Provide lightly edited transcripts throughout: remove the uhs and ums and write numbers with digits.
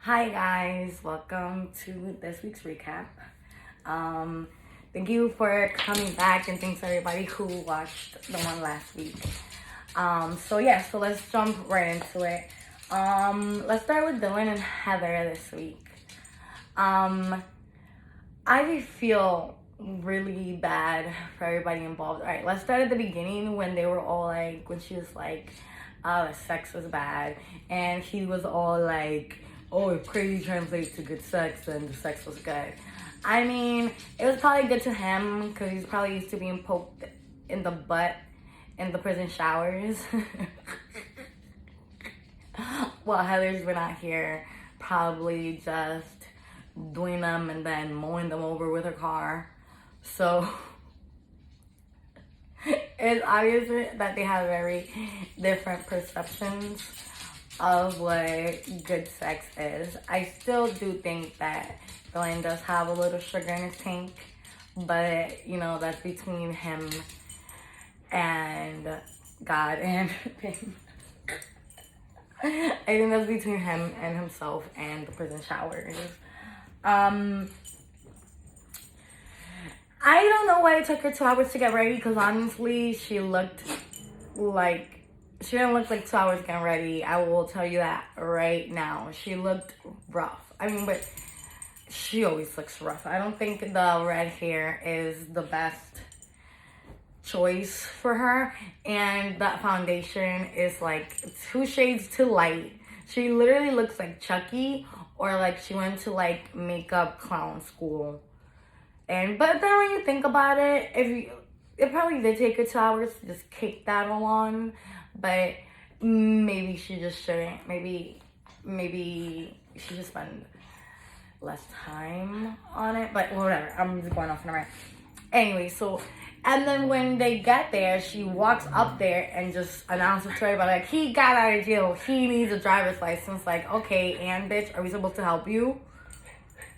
Hi guys, welcome to this week's recap. Thank you for coming back and thanks everybody who watched the one last week. So let's jump right into it. Let's start with Dylan and Heather this week. I feel really bad for everybody involved. All right, let's start at the beginning when they were all like, when she was like, the sex was bad, and he was all like, oh, if crazy translates to good sex, then the sex was good. I mean, it was probably good to him because he's probably used to being poked in the butt in the prison showers. Well, Heather's been out here probably just doing them and then mowing them over with her car. So it's obvious that they have very different perceptions of what good sex is. I still do think that Glenn does have a little sugar in his tank, but you know, that's between him and God and him. I think that's between him and himself and the prison showers. I don't know why it took her 2 hours to get ready, because honestly, she didn't look like 2 hours getting ready. I will tell you that right now. She looked rough. I mean, but she always looks rough. I don't think the red hair is the best choice for her, and that foundation is like 2 shades too light. She literally looks like Chucky, or like she went to like makeup clown school. But then when you think about it, it probably did take her 2 hours to just kick that all on, but maybe she just shouldn't. Maybe she should spend less time on it, but whatever. I'm just going off on a rant. Anyway, and then when they get there, she walks up there and just announces to everybody, like, he got out of jail. He needs a driver's license. Like, okay, and bitch, are we supposed to help you?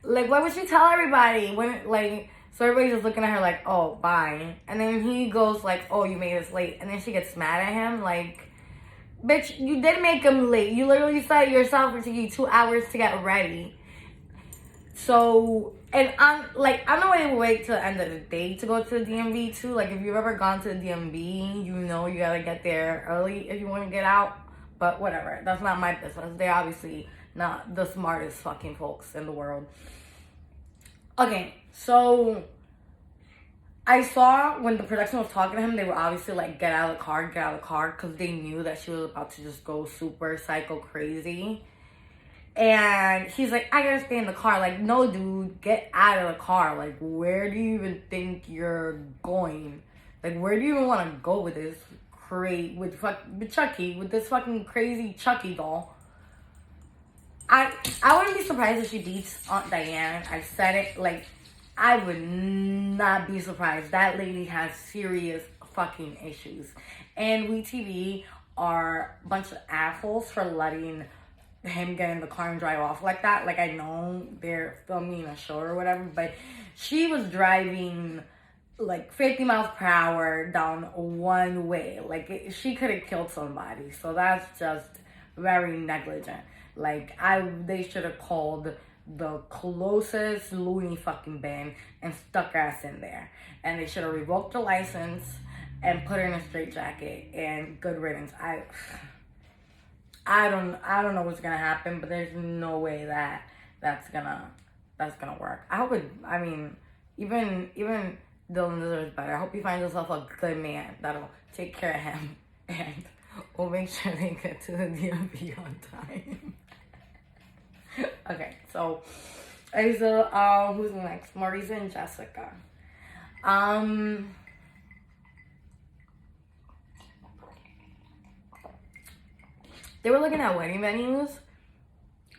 Like, what would she tell everybody? So everybody's just looking at her like, oh, bye. And then he goes like, oh, you made us late. And then she gets mad at him like, bitch, you did make him late. You literally said yourself it took you 2 hours to get ready. So, and I'm not going to wait till the end of the day to go to the DMV too. Like, if you've ever gone to the DMV, you know you gotta get there early if you want to get out. But whatever, that's not my business. They're obviously not the smartest fucking folks in the world. Okay, so I saw when the production was talking to him, they were obviously like, get out of the car, because they knew that she was about to just go super psycho crazy. And he's like, I gotta stay in the car. Like, no, dude, get out of the car. Like, where do you even think you're going? Like, where do you even want to go with this with Chucky, with this fucking crazy Chucky doll? I wouldn't be surprised if she beats Aunt Diane. I said it, like, I would not be surprised. That lady has serious fucking issues. And we TV are a bunch of assholes for letting him get in the car and drive off like that. Like, I know they're filming a show or whatever, but she was driving like 50 miles per hour down one way. Like, she could have killed somebody. So that's just very negligent. Like, they should have called the closest loony fucking bin and stuck her ass in there. And they should have revoked her license and put her in a straitjacket and good riddance. I don't know what's gonna happen, but there's no way that's gonna work. Even Dylan deserves better. I hope he finds himself a good man that'll take care of him and will make sure they get to the DMV on time. Okay, so who's next? Marisa and Jessica. They were looking at wedding venues,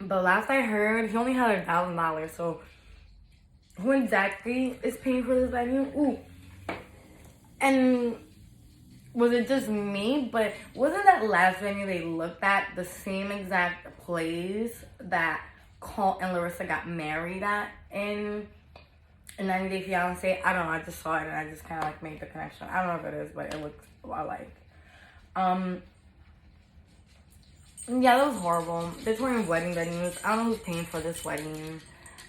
but last I heard, he only had $1,000. So who exactly is paying for this venue? Ooh, and was it just me? But wasn't that last venue they looked at the same exact place that Colt and Larissa got married at in 90 Day Fiance? I don't know. I just saw it and I just kind of like made the connection. I don't know if it is, but it looks alike. Yeah, that was horrible. They're touring wedding venues. I don't know who's paying for this wedding.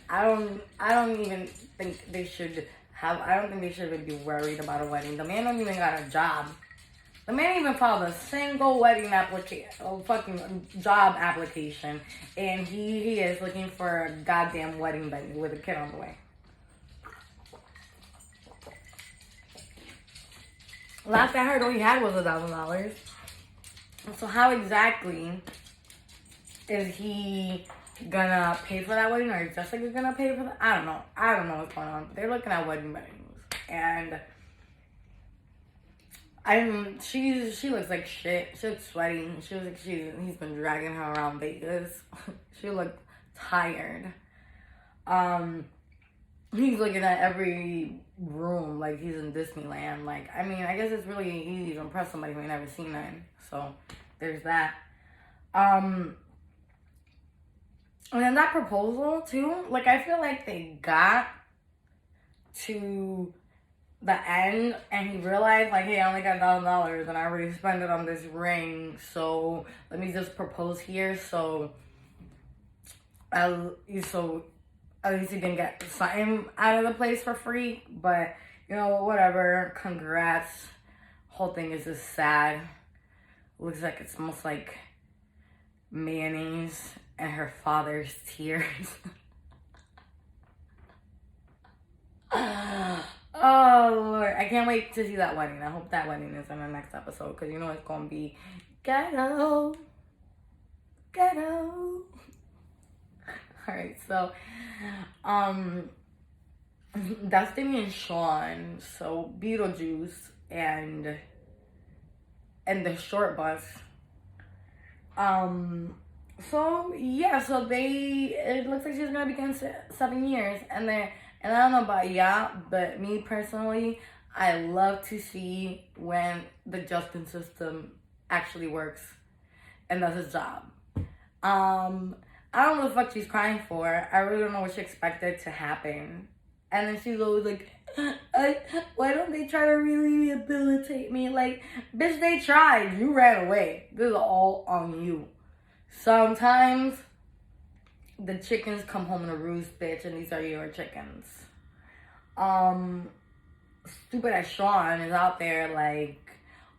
I don't even think they should have. I don't think they should even be worried about a wedding. The man don't even got a job. The man even filed a single wedding application, a fucking job application, and he is looking for a goddamn wedding venue with a kid on the way. Last I heard, all he had was $1,000. So how exactly is he gonna pay for that wedding, or is Jessica gonna pay for that? I don't know. I don't know what's going on. But they're looking at wedding venues, and she looks like shit. She looks sweaty. She looks like he's been dragging her around Vegas. She looked tired. He's looking at every room like he's in Disneyland. Like, I mean, I guess it's really easy to impress somebody who ain't never seen nothing. So there's that. And then that proposal too. Like, I feel like they got to the end and he realized, like, hey, I only got $1,000 and I already spent it on this ring, so let me just propose here. So at least he can get something out of the place for free. But you know, whatever. Congrats. Whole thing is just sad. Looks like it smells like mayonnaise and her father's tears. Oh Lord, I can't wait to see that wedding. I hope that wedding is in the next episode, because you know it's gonna be ghetto. Alright, so Destiny and Sean, so Beetlejuice and the short bus. So yeah, so it looks like she's gonna be getting 7 years, and I don't know about y'all, but me personally, I love to see when the justice system actually works and does its job. I don't know what the fuck she's crying for. I really don't know what she expected to happen. And then she's always like, why don't they try to really rehabilitate me? Like, bitch, they tried. You ran away. This is all on you. Sometimes the chickens come home in a roost, bitch, and these are your chickens. Stupid as Sean is out there like,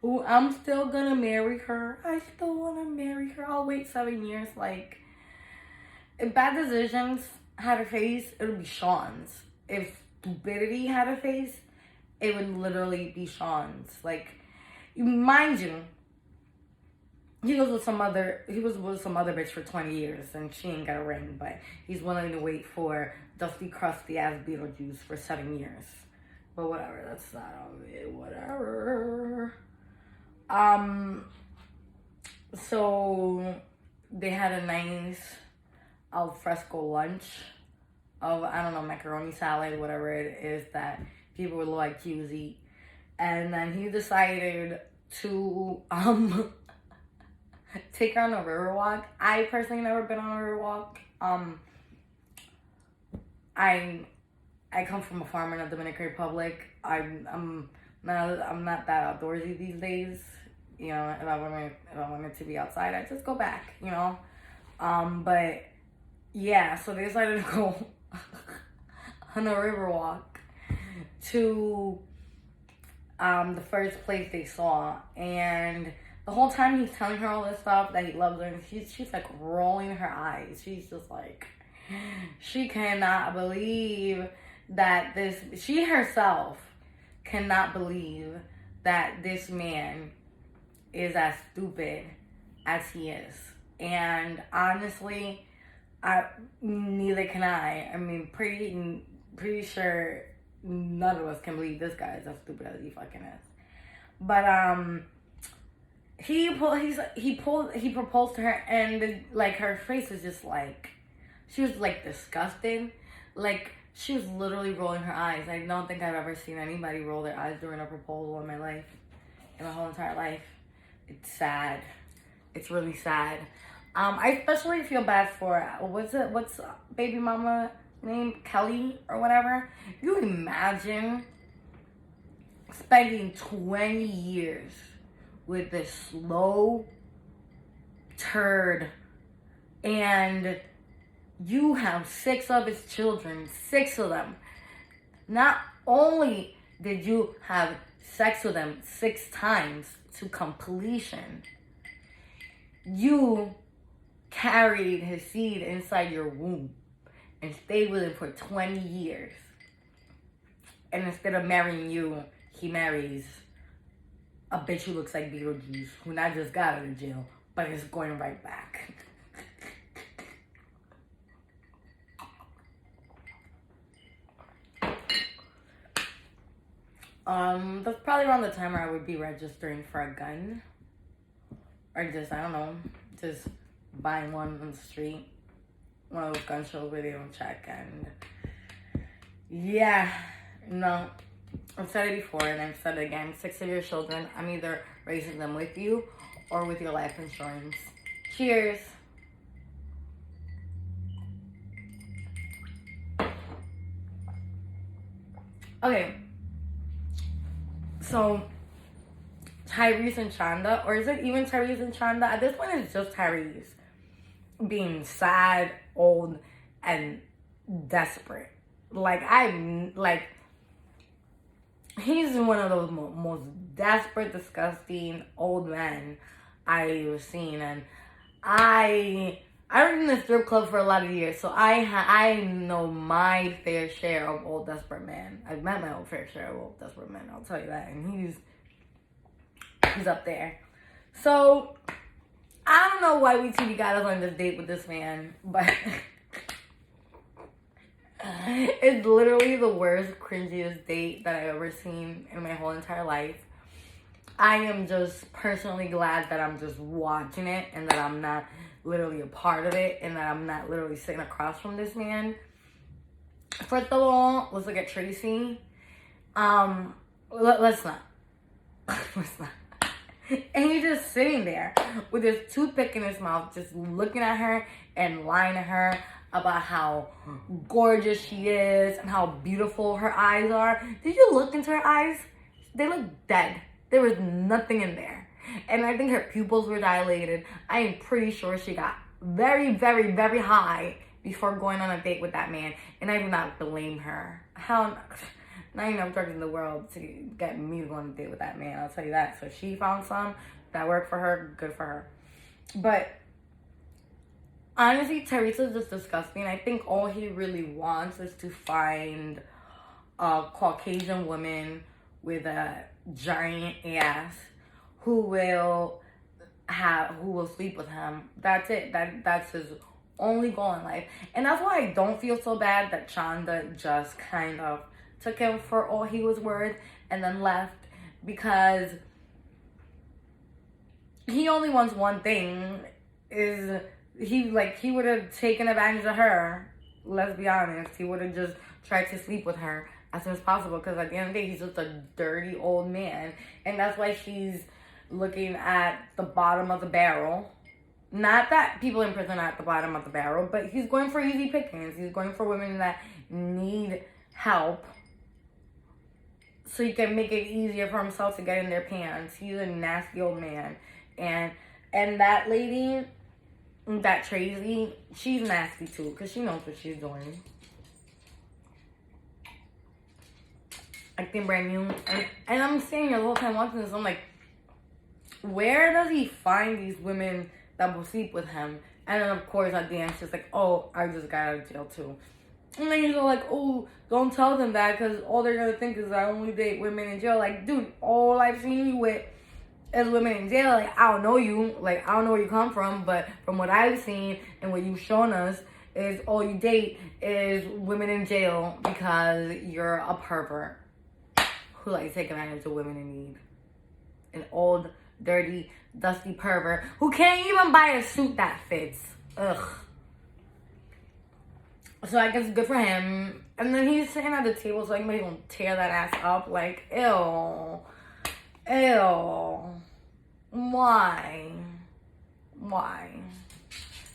oh, I'm still gonna marry her. I still wanna marry her. I'll wait 7 years. Like, if bad decisions had a face, it would be Sean's. If stupidity had a face, it would literally be Sean's. Like, mind you, he was with some other bitch for 20 years and she ain't got a ring, but he's willing to wait for dusty, crusty ass Beetlejuice for 7 years. But whatever, that's not all of it. Whatever. So they had a nice al fresco lunch of, I don't know, macaroni salad, whatever it is that people would like to eat. And then he decided to take her on a river walk. I personally never been on a river walk. I come from a farm in the Dominican Republic. I'm not that outdoorsy these days. You know, if I wanted to be outside, I just go back. You know, but yeah. So they decided to go on a river walk to the first place they saw, and the whole time he's telling her all this stuff that he loves her, and she's like rolling her eyes. She's just like, she cannot believe that she herself cannot believe that this man is as stupid as he is. And honestly, neither can I. I mean, pretty sure none of us can believe this guy is as stupid as he fucking is. But he proposed to her, and like her face is just like, she was like disgusted. Like, she was literally rolling her eyes. I don't think I've ever seen anybody roll their eyes during a proposal in my life, in my whole entire life. It's sad. It's really sad. I especially feel bad for, what's baby mama name? Kelly or whatever. You imagine spending 20 years with this slow, turd. And you have 6 of his children, 6 of them. Not only did you have sex with them 6 times to completion, you carried his seed inside your womb and stayed with him for 20 years. And instead of marrying you, he marries a bitch who looks like Beetlejuice, who not just got out of jail, but is going right back. That's probably around the time where I would be registering for a gun. Or just, I don't know, just buying one on the street. One of those gun shows where they don't check. And yeah, no. I've said it before and I've said it again. 6 of your children, I'm either raising them with you or with your life insurance. Cheers. Okay. So, Tyrese and Chanda, or is it even Tyrese and Chanda? At this point, it's just Tyrese being sad, old, and desperate. He's one of those most desperate, disgusting old men I've seen, and I worked in the strip club for a lot of years, so I know my fair share of old desperate men. I've met my own fair share of old desperate men, I'll tell you that, and he's up there. So I don't know why WeTV got us on this date with this man, but it's literally the worst, cringiest date that I've ever seen in my whole entire life. I am just personally glad that I'm just watching it and that I'm not literally a part of it and that I'm not literally sitting across from this man. First of all, let's look at Tracy. Let's not. Let's not. And he's just sitting there with his toothpick in his mouth, just looking at her and lying to her about how gorgeous she is and how beautiful her eyes are. Did you look into her eyes? They look dead. There was nothing in there. And I think her pupils were dilated. I am pretty sure she got very, very, very high before going on a date with that man. And I do not blame her. Hell, not even enough drugs in the world to get me to go on a date with that man. I'll tell you that. So she found some that worked for her. Good for her. But honestly, Tyrese is just disgusting. I think all he really wants is to find a Caucasian woman with a giant ass who will sleep with him. That's it. That's his only goal in life. And that's why I don't feel so bad that Chanda just kind of took him for all he was worth and then left, because he only wants one thing, is he would have taken advantage of her. Let's be honest. He would have just tried to sleep with her as soon as possible, because at the end of the day, he's just a dirty old man. And that's why she's looking at the bottom of the barrel. Not that people in prison are at the bottom of the barrel, but he's going for easy pickings. He's going for women that need help so he can make it easier for himself to get in their pants. He's a nasty old man. And that lady, that Tracy, she's nasty too, because she knows what she's doing. Acting brand new. And I'm sitting here the whole time watching this, I'm like, where does he find these women that will sleep with him? And then of course at the end she's like, oh, I just got out of jail too. And then he's like, oh, don't tell them that, because all they're gonna think is I only date women in jail. Like, dude, all I've seen you with is women in jail. Like, I don't know you. Like, I don't know where you come from, but from what I've seen and what you've shown us is all you date is women in jail because you're a pervert who likes taking advantage of women in need. An old, dirty, dusty pervert who can't even buy a suit that fits. Ugh. So I guess good for him. And then he's sitting at the table, so anybody gonna tear that ass up. Like, ew. Ew. Why?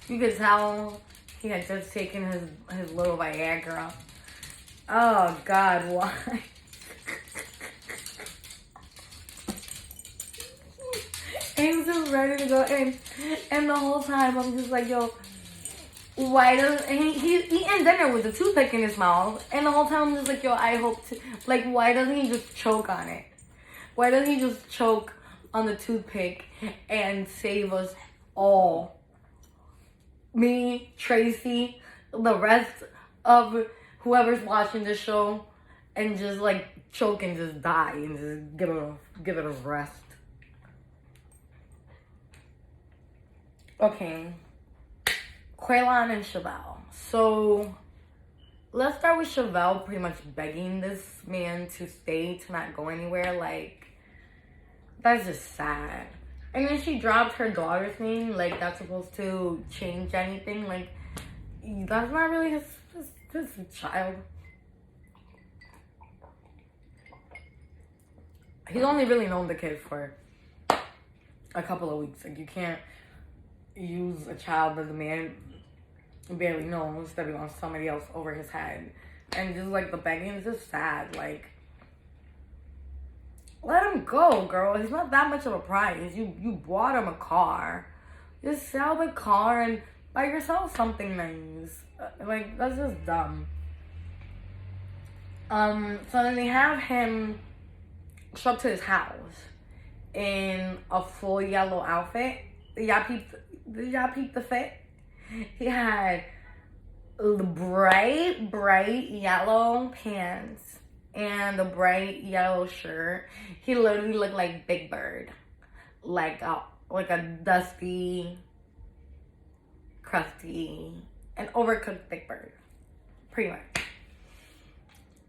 You could tell he had just taken his little Viagra. Oh, God, why? And was just ready to go in. And the whole time I'm just like, yo, why does he's eating dinner with a toothpick in his mouth, and the whole time I'm just like, yo, I hope to, like, why doesn't he just choke on it? Why doesn't he just choke on the toothpick and save us all? Me, Tracy, the rest of whoever's watching this show, and just like choke and just die and just give it a rest. Okay. Quaylon and Chevelle. So let's start with Chevelle pretty much begging this man to stay, to not go anywhere. Like, that's just sad. And then she dropped her daughter's name. Like, that's supposed to change anything. Like, that's not really his child. He's only really known the kid for a couple of weeks. Like, you can't use a child that the man barely knows that belongs to somebody else over his head. And just like the begging is just sad. Like, let him go, girl. He's not that much of a prize. You bought him a car. Just sell the car and buy yourself something nice. Like, that's just dumb. So then they have him show up to his house in a full yellow outfit. Did y'all peep the fit? He had the bright yellow pants and the bright yellow shirt. He literally looked like Big Bird, like a dusty, crusty, and overcooked Big Bird, pretty much.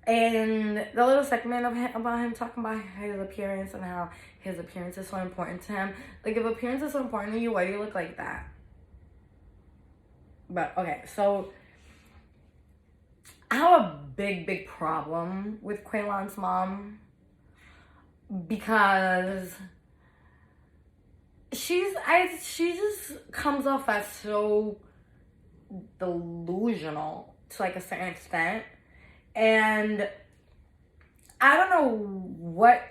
And the little segment of him, about him talking about his appearance and how his appearance is so important to him. Like, if appearance is so important to you, why do you look like that? But, okay, so I have a big problem with Quaylon's mom because she just comes off as so delusional to like a certain extent. And I don't know what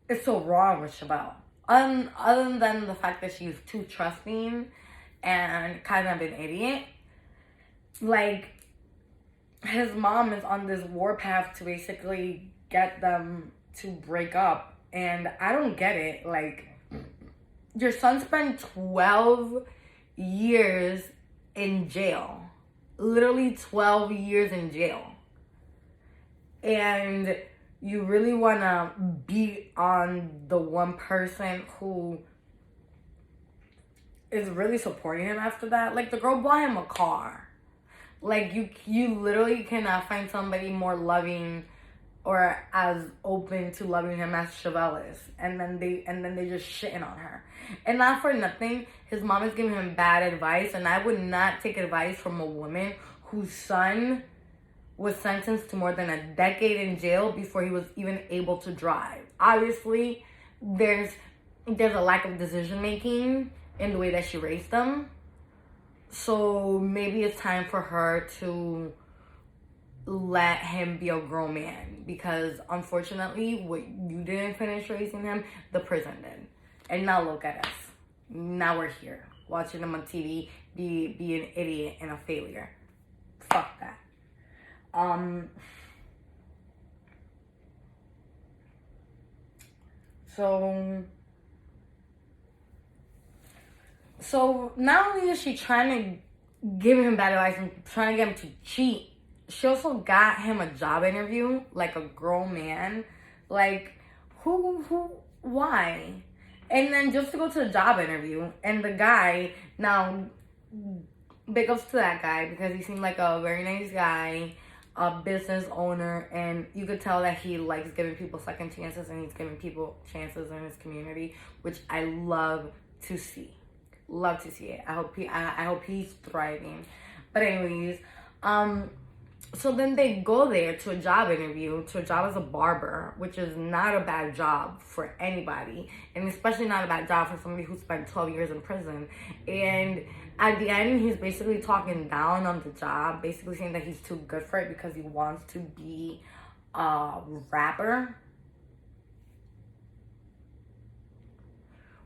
is so wrong with Chevelle. Other than the fact that she's too trusting and kind of an idiot. Like, his mom is on this warpath to basically get them to break up. And I don't get it. Like, your son spent 12 years in jail. Literally 12 years in jail. And you really want to beat on the one person who is really supporting him after that. Like, the girl bought him a car. Like, you literally cannot find somebody more loving or as open to loving him as Chevelle is. And then they just shitting on her. And not for nothing, his mom is giving him bad advice. And I would not take advice from a woman whose son was sentenced to more than a decade in jail before he was even able to drive. Obviously, there's a lack of decision making in the way that she raised them. So maybe it's time for her to let him be a grown man, because unfortunately, what you didn't finish raising him, the prison did. And now look at us. Now we're here watching him on TV be an idiot and a failure. Fuck that. So not only is she trying to give him bad advice and trying to get him to cheat, she also got him a job interview, like a grown man. Like, why? And then just to go to the job interview, and the guy, now, big ups to that guy, because he seemed like a very nice guy, a business owner, and you could tell that he likes giving people second chances, and he's giving people chances in his community, which I love to see. Love to see it. I hope he's thriving. But anyways, so then they go there to a job interview, to a job as a barber, which is not a bad job for anybody, and especially not a bad job for somebody who spent 12 years in prison. And at the end, he's basically talking down on the job, basically saying that he's too good for it because he wants to be a rapper.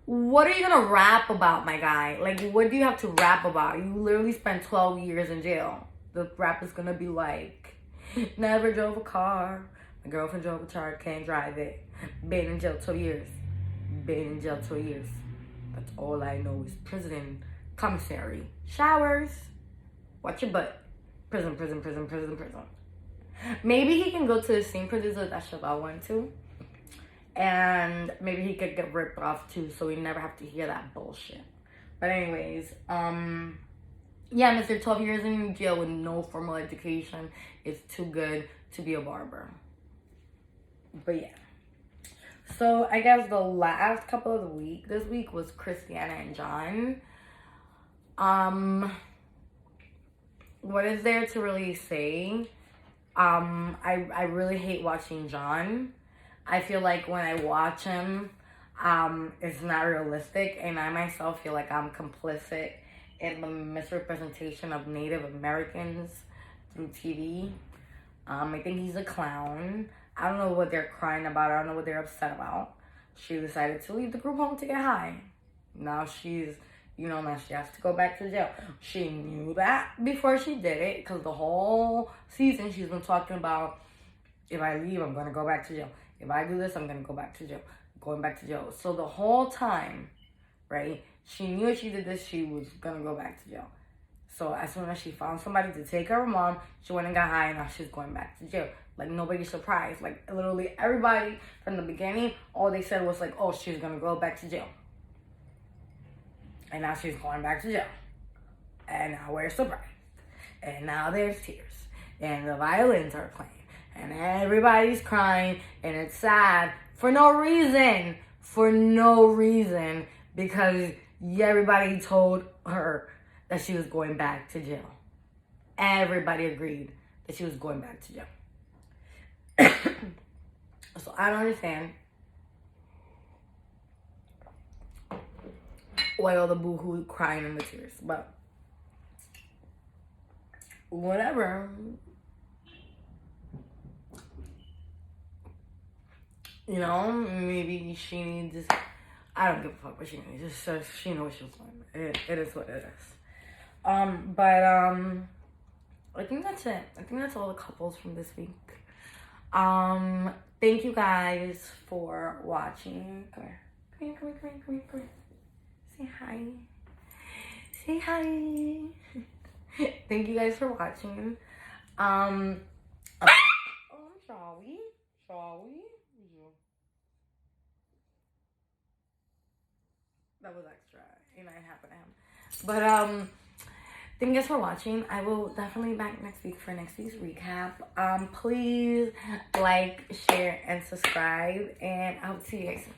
What are you gonna rap about, my guy? Like, what do you have to rap about? You literally spent 12 years in jail. The rap is gonna be like, never drove a car. My girlfriend drove a car, can't drive it. Been in jail 2 years. Been in jail 2 years. That's all I know is prison, commissary, showers. Watch your butt. Prison, prison, prison, prison, prison. Maybe he can go to the same prison that Chevelle went to. And maybe he could get ripped off too, so we never have to hear that bullshit. But anyways, yeah, Mr. 12 years in jail with no formal education is too good to be a barber. But yeah. So I guess the last couple of the week, this week was Christiana and John. What is there to really say? I really hate watching John. I feel like when I watch him, it's not realistic, and I myself feel like I'm complicit in the misrepresentation of Native Americans through TV. I think he's a clown. I don't know what they're crying about. I don't know what they're upset about. She decided to leave the group home to get high. Now she's, now she has to go back to jail. She knew that before she did it, because the whole season she's been talking about, if I leave, I'm going to go back to jail. If I do this, I'm going to go back to jail. Going back to jail. So the whole time, right, she knew if she did this, she was going to go back to jail. So as soon as she found somebody to take her mom, she went and got high, and now she's going back to jail. Like, nobody's surprised. Like, literally everybody from the beginning, all they said was like, oh, she's going to go back to jail. And now she's going back to jail. And now we're surprised. And now there's tears. And the violins are playing. And everybody's crying, and it's sad for no reason. For no reason. Because everybody told her that she was going back to jail. Everybody agreed that she was going back to jail. So I don't understand why all the boo-hoo crying and the tears. But whatever. Maybe she needs. I don't give a fuck what she needs. Just she knows she's doing. It is what it is. But I think that's it. I think that's all the couples from this week. Thank you guys for watching. Come here. Say hi. Say hi. Thank you guys for watching. Shall we? That was extra. It happened to him. But thank you guys for watching. I will definitely be back next week for next week's recap. Please like, share, and subscribe, and I'll see you guys soon.